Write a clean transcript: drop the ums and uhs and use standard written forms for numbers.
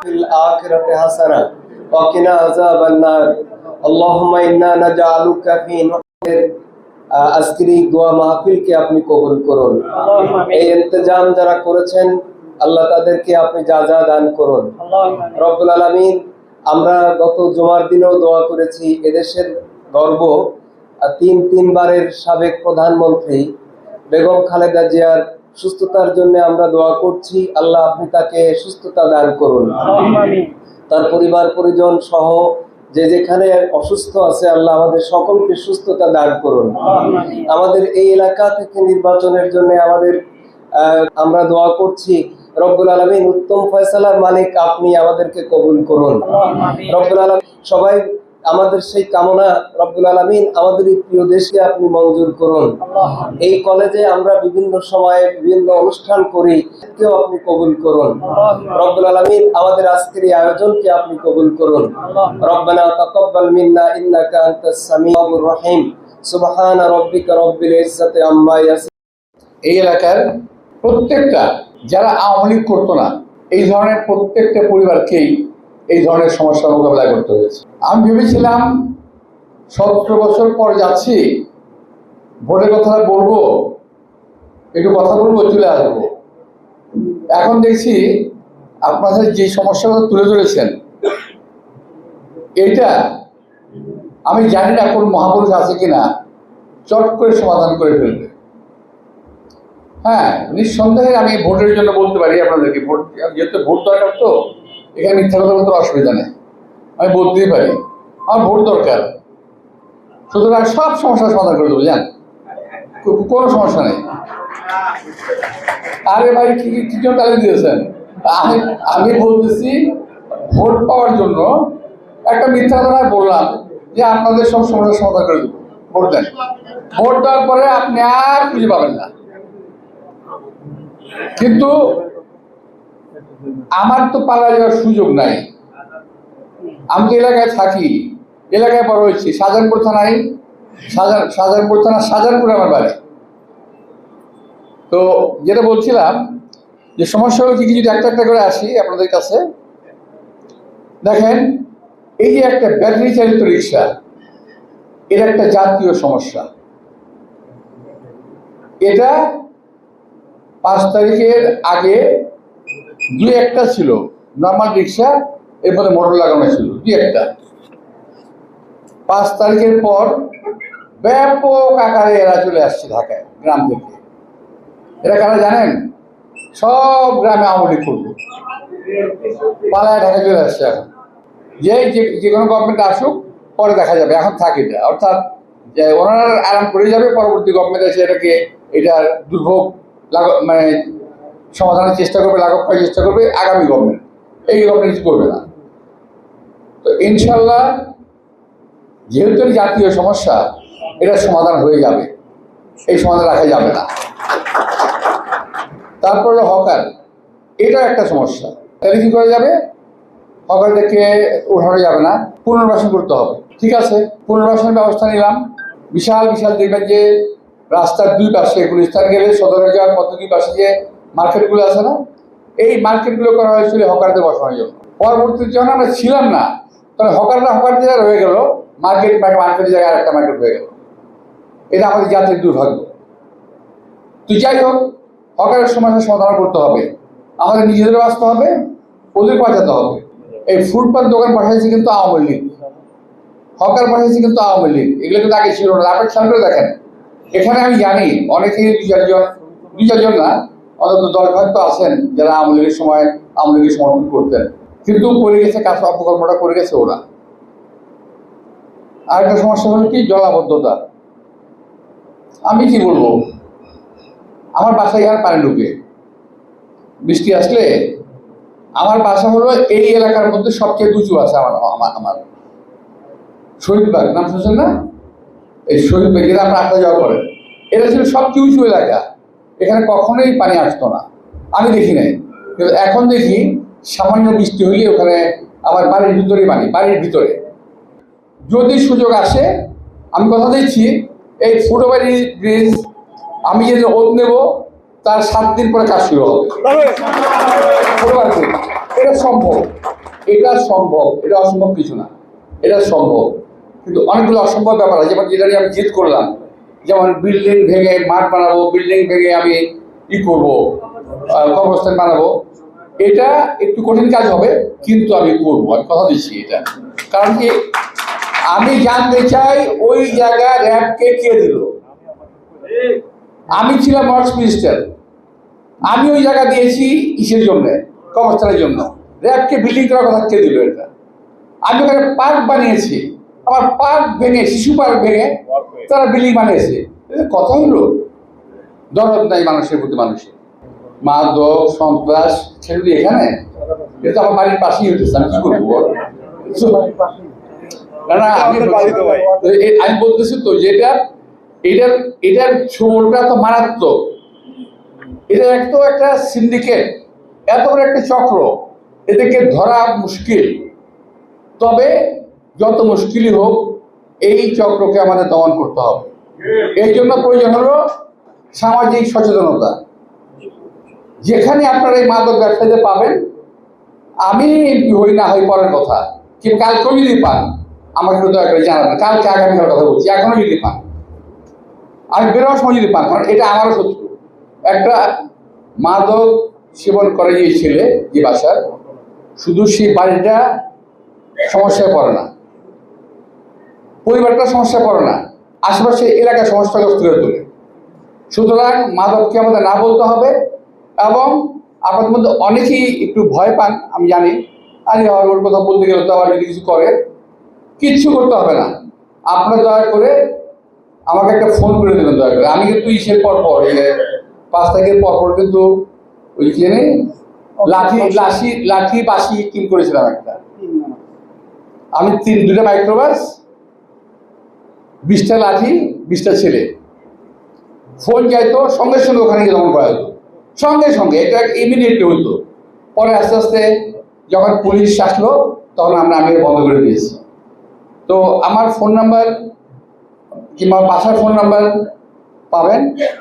في الآخرة حسنة وقنا عذاب النار اللهم إنا نجعلك في نحر আজকের এই দোয়া মাহফিলকে আপনি কবুল করুন। এই ইন্তজাম যারা করেছেন আল্লাহ তাদেরকে আপনি যা যা দান করুন রব্বুল আলামিন। আমরা গত জুমার দিনেও দোয়া করেছি, এদেশের গর্ব তিনবারের সাবেক প্রধানমন্ত্রী বেগম খালেদা জিয়ার সুস্থতার জন্য আমরা দোয়া করছি। আল্লাহ আপনি তাকে সুস্থতা দান করুন, তার পরিবার পরিজন সহ যে যেখানে অসুস্থ আছে আল্লাহ আমাদের সকলকে সুস্থতা দান করুন। আমাদের এই এলাকা থেকে নির্বাচনের জন্য আমরা দোয়া করছি রব্বুল আলামিন, উত্তম ফয়সালার মালিক আপনি আমাদেরকে কবুল করুন রব্বুল আলামিন। সবাই আমাদের সেই কামনা রব্বুল আলামিন আমাদের এই প্রিয় দেশকে আপনি মঞ্জুর করুন। এই কলেজে আমরা বিভিন্ন সময়ে বিভিন্ন অনুষ্ঠান করি, কেউ আপনি কবুল করুন রব্বুল আলামিন। আমাদের আজকের এই আয়োজনকে আপনি কবুল করুন। রব্বানা তাকাব্বাল মিন্না ইন্নাকা আনতাস সামিউর রহিম। সুবহানা রাব্বিকা রাব্বিল ইজ্জাতি আম্মা ইয়াসিফুন। এই এলাকার প্রত্যেকটা যারা আওয়ামী লীগ করতো না, এই ধরনের প্রত্যেকটা পরিবারকেই এই ধরনের সমস্যার মোকাবেলা করতে হয়েছে। আমি ভেবেছিলাম 17 বছর পর যাচ্ছি, ভোটের কথা বলবো, একটু কথা বলবো, চলে আসবো। এখন দেখছি আপনাদের যে সমস্যাগুলো তুলে ধরেছেন, এইটা আমি জানি না কোন মহাপুরুষ আছে কিনা চট করে সমাধান করে ফেলবে। হ্যাঁ, নিঃসন্দেহে আমি ভোটের জন্য বলতে পারি আপনাদেরকে, ভোট যেহেতু ভোট দরকার, তো এখানে মিথ্যা কথা বলতে অসুবিধা নেই, আমি বলতেই পারি আমার ভোট দরকার। সুতরাং সব সমস্যার সমাধান করে দেবো, জান, কোনো সমস্যা নেই। আরে ভাই কি জন্য তালে দিয়েছেন? আমি বলতেছি ভোট পাওয়ার জন্য একটা মিথ্যা কথা বললাম যে আপনাদের সব সমস্যার সমাধান করে দেবো, ভোট দেন। ভোট দেওয়ার পরে আপনি আর খুঁজে পাবেন না। কিন্তু আমার তো পালায় যাওয়ার সুযোগ নাই। আমি তো এলাকায় থাকি, এলাকায় বড় হয়েছি। শাহজাহানপুর থানায়, শাহজাহানপুর থানা শাহজাহানপুরে আমার বাড়ি। তো যেটা বলছিলাম যে সমস্যাগুলো কি যদি একটা একটা করে আসি আপনাদের কাছে। দেখেন, এই যে একটা ব্যাটারি চালিত রিক্সা, এর একটা জাতীয় সমস্যা। এটা 5 তারিখের আগে 2-1টা ছিল নর্মাল রিক্সা, এর মধ্যে মোটর লাগানো ছিল 2-1টা। 5 তারিখের পর ব্যাপক আকারে এরা চলে আসছে ঢাকায়, গ্রাম থেকে। এরা কারা জানেন? সব গ্রামে আওয়ামী লীগ করবে, পালায় ঢাকায় চলে আসছে। এখন যে কোনো গভর্নমেন্ট আসুক, পরে দেখা যাবে, এখন থাকে এটা। অর্থাৎ যে ওনারা আরাম করে যাবে, পরবর্তী গভর্নমেন্ট এসে এটার দুর্ভোগ মানে সমাধানের চেষ্টা করবে, লাঘব করার চেষ্টা করবে আগামী গভর্নমেন্ট। এই গভর্নমেন্ট কিছু করবে না। তো ইনশাল্লাহ যেহেতু জাতীয় সমস্যা, এটা সমাধান হয়ে যাবে, এই সমাধান রাখা যাবে না। তারপরে হকার, এটাও একটা সমস্যা। তাহলে কি করা যাবে? হকারদেরকে ওঠানো যাবে না, পুনর্বাসন করতে হবে। ঠিক আছে, পুনর্বাসনের ব্যবস্থা নিলাম। বিশাল বিশাল দেখবেন যে রাস্তার 2 পাশে, গুলিস্তান গেলে সদরে যাওয়ার পথে 2 পাশে যে মার্কেটগুলো আছে না, এই মার্কেটগুলো করা হয়েছিল হকারদের বসানোর জন্য। পরবর্তীতে যখন আমরা ছিলাম না, তখন হকার জায়গায় হয়ে গেল, মার্কেটের জায়গায় আরেকটা মার্কেট হয়ে গেল। এটা আমাদের জাতির দুর্ভাগ্য। তো যাই হোক, হকারের সমস্যার সমাধান করতে হবে, আমাদের নিজেদের বাঁচতে হবে, ওদের বাঁচাতে হবে। এই ফুটপাত দোকান বসাইছে কিন্তু আওয়ামী লীগ, হকার বসাইছে কিন্তু আওয়ামী লীগ। এগুলো কিন্তু আগে ছিল না। আপনার খেয়াল করে দেখেন, এখানে আমি জানি অনেকেই 2-4জন না, অন্তত 10 ভাগ তো আছেন যারা আওয়ামী লীগের সময় আওয়ামী লীগের সমর্থন করতেন, কিন্তু করে গেছে, কাজ অপকর্মটা করে গেছে ওরা। আরেকটা সমস্যা হলো কি, জলাবদ্ধতা। আমি কি বলবো, আমার বাসায় আর পানি ঢুকে, বৃষ্টি আসলে। আমার বাসা হলো এই এলাকার মধ্যে সবচেয়ে উঁচু আছে। আমার শহীদবাগ নাম শুনছেন না? এই শহীদবাগ, যেটা আপনার আসা যাওয়া করেন, এটা ছিল সবচেয়ে উঁচু এলাকা। এখানে কখনোই পানি আসতো না, আমি দেখি নাই। কিন্তু এখন দেখি সামান্য বৃষ্টি হইলে ওখানে আমার বাড়ির ভিতরে পানি, বাড়ির ভিতরে। যদি সুযোগ আসে, আমি কথা দিচ্ছি, এই ফুটওভার ব্রিজ আমি যদি ওত নেব, তার 7 দিন পরে কাজ শুরু হবে। এটা সম্ভব। এটা সম্ভব, এটা অসম্ভব কিছু না, এটা সম্ভব। কিন্তু অনেকগুলো অসম্ভব ব্যাপার আছে, যেমন যেটা নিয়ে আমি জিদ করলাম, যেমন বিল্ডিং ভেঙে মাঠ বানাবো, বিল্ডিং ভেঙে আমি ই করবো, কবরস্থান বানাবো। এটা একটু কঠিন কাজ হবে, কিন্তু আমি করবো, আমি কথা দিচ্ছি এটা। কারণ কি, আমি জানতে চাই ওই জায়গা র্যাবকে কে দিল। আমি ছিলাম ওয়ার্কস মিনিস্টার, আমি ওই জায়গা দিয়েছি কিসের জন্য? কবরস্থানের জন্য। র্যাবকে বিল্ডিং করার কথা কে দিল? এটা আমি ওখানে পার্ক বানিয়েছি, আমার পার্ক ভেঙে, শিশু পার্ক ভেঙে তারা বিল্ডিং বানিয়েছে। এটা কথা হলো? দরদ নাই মানুষের প্রতি, মানুষের মাদক সন্ত্রাস সেগুলি এখানে, এটা আমার বাড়ির পাশেই হইতেছে, আমি কি করবো? না না, আমি বলতেছি তো যেটা এটার ছোটটা তো মারাত্মক। এটা একটা সিন্ডিকেট, এত বড় একটা চক্র, এদেরকে ধরা মুশকিল। তবে যত মুশকিলই হোক, এই চক্রকে আমাদের দমন করতে হবে। এই জন্য প্রয়োজন হলো সামাজিক সচেতনতা। যেখানে আপনারা এই মাদক ব্যবসায়ীদের পাবেন, আমি এমপি হই না হই পরের কথা, কিন্তু কালকেও যদি পান আমাকে দয়া করে জানাবেন। কালকে আগামীকাল কথা বলছি, এখনো যদি পান, আমি বেরোবার সময় যদি পান, কারণ এটা আমারও শত্রু। একটা মাদক সেবন করে যে ছেলে, যে বাসার, শুধু সেই বাড়িটা সমস্যায় পড়ে না, পরিবারটা সমস্যায় পড়ে না, আশেপাশে এলাকা সমস্যাগ্রস্ত করে তোলে। সুতরাং মাদককে আমাদের না বলতে হবে। এবং আপনাদের মধ্যে অনেকেই একটু ভয় পান, আমি জানি, আরে ওর কথা বলতে গেলে তো আবার যদি কিছু করে, কিচ্ছু করতে হবে না। আপনারা দয়া করে আমাকে একটা ফোন করে দেবেন, দয়া করে। আমি কিন্তু ইসের পর 5 তারিখের পর কিন্তু ওই কি জানি লাঠি বাসি কিন করেছিলাম একটা। আমি 2টা মাইক্রোবাস, 20টা লাঠি, 20টা ছেলে। ফোন যাইতো, সঙ্গে সঙ্গে ওখানে গিয়ে দমন করা হতো, সঙ্গে সঙ্গে। এটা ইমিডিয়েটলি হতো। পরে আস্তে আস্তে যখন পুলিশ আসলো, তখন আমি বন্ধ করে দিয়েছি। তো আমার ফোন নাম্বার কিংবা বাসার ফোন নাম্বার পাবেন।